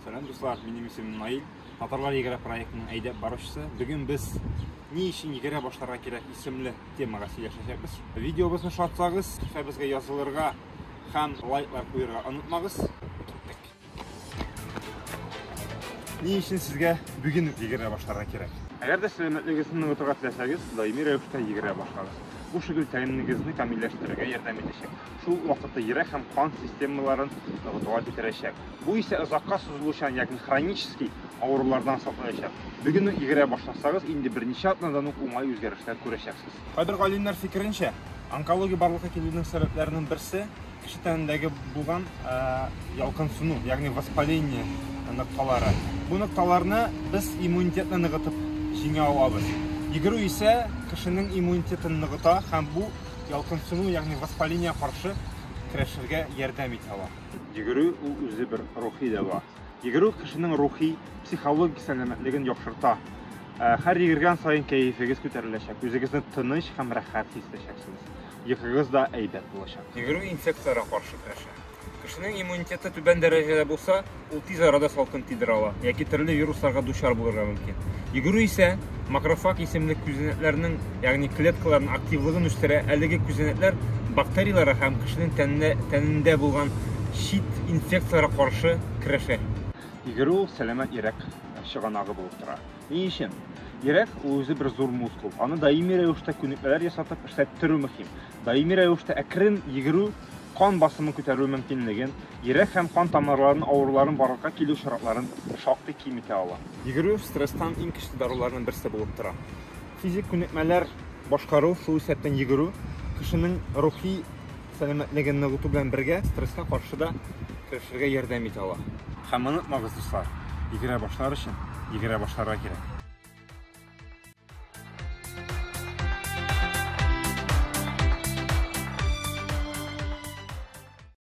Сәлем дуслар, минем исемем Наил. Татарлар егере проектының әйдәп баручысы. Бүген без ни өчен егере башларга кирәк исемле темага сөйләшәчәкбез. Видеобызны шартсагыз, безгә язылырга һәм лайклар куярга онытмагыз. Ни өчен сезгә бүген егере башларга кирәк? Әгәр дә сәламәтлегегезне ныгытырга теләсәгез, даими рәвештә егере башлагыз. Бу шөгыль тәэминлегегезне камилләштерергә ярдәм итәчәк. Шул вакытта йөрәк һәм кан системаларын ныгытуга китерәчәк. Бу исә озакка сузылучан, ягъни хронический авырулардан саклаячак. Бүген егере башласагыз, инде берничә атнадан ук уңай үзгәрешләр күрәчәксез. Кайбер галимнәр фикеренчә, онкология барлыкка килүнең сәбәпләренең берсе кеше тәнендәге булган ялкынсыну, ягъни воспаление ныкталары. Бу ныкталарны без иммунитетны ныгытып җиңә алабыз. Йөгерү исә кешенең иммунитетын ныгыта һәм бу ялкынсыну, ягъни воспаление каршы көрәшергә ярдәм итә ала. Йөгерү ул үзе бер рухи дәва. Йөгерү кешенең рухи, психологик сәламәтлеген яхшырта. Һәр йөгергән саен кәефегез күтәреләчәк, үзегезне тыныч һәм рәхәт хис итәчәксез. Йокыгыз да әйбәт булачак. Йөгерү инфекцияларга каршы көрәшә. Кешенең иммунитеты түбән дәрәҗәдә булса, ул тиз арада салкын тидерә ала, яки төрле вирусларга дучар булырга мөмкин. Йөгерү исә макрофаг исемле күзәнәкләрнең, ягъни клеткаларның активлыгын үстерә. Әлеге күзәнәкләр бактерияларга һәм кешенең тәнендә булган шит инфекцияларга каршы көрәшә. Йөгерү сәламәт йөрәк чыганагы булып тора. Ни өчен? Йөрәк үзе бер зур мускул. Аны даими рәвештә күнекмәләр ясатып эшләттерү мөһим. Даими рәвештә әкрен йөгерү кан басымын күтәрү мөмкинлеген, йөрәк һәм кан тамырларының авыруларын барлыкка килү шартларын шактый киметә ала. Йөгерү стресстан иң көчле даруларның берсе булып тора. Физик күнекмәләр башкару, шул исәптән йөгерү кешенең рухи сәламәтлеген ныгыту белән бергә стресска каршы да көрәшергә ярдәм итә ала. Һәм онытмагыз дуслар, йөгерә башлар өчен йөгерә башларга кирәк.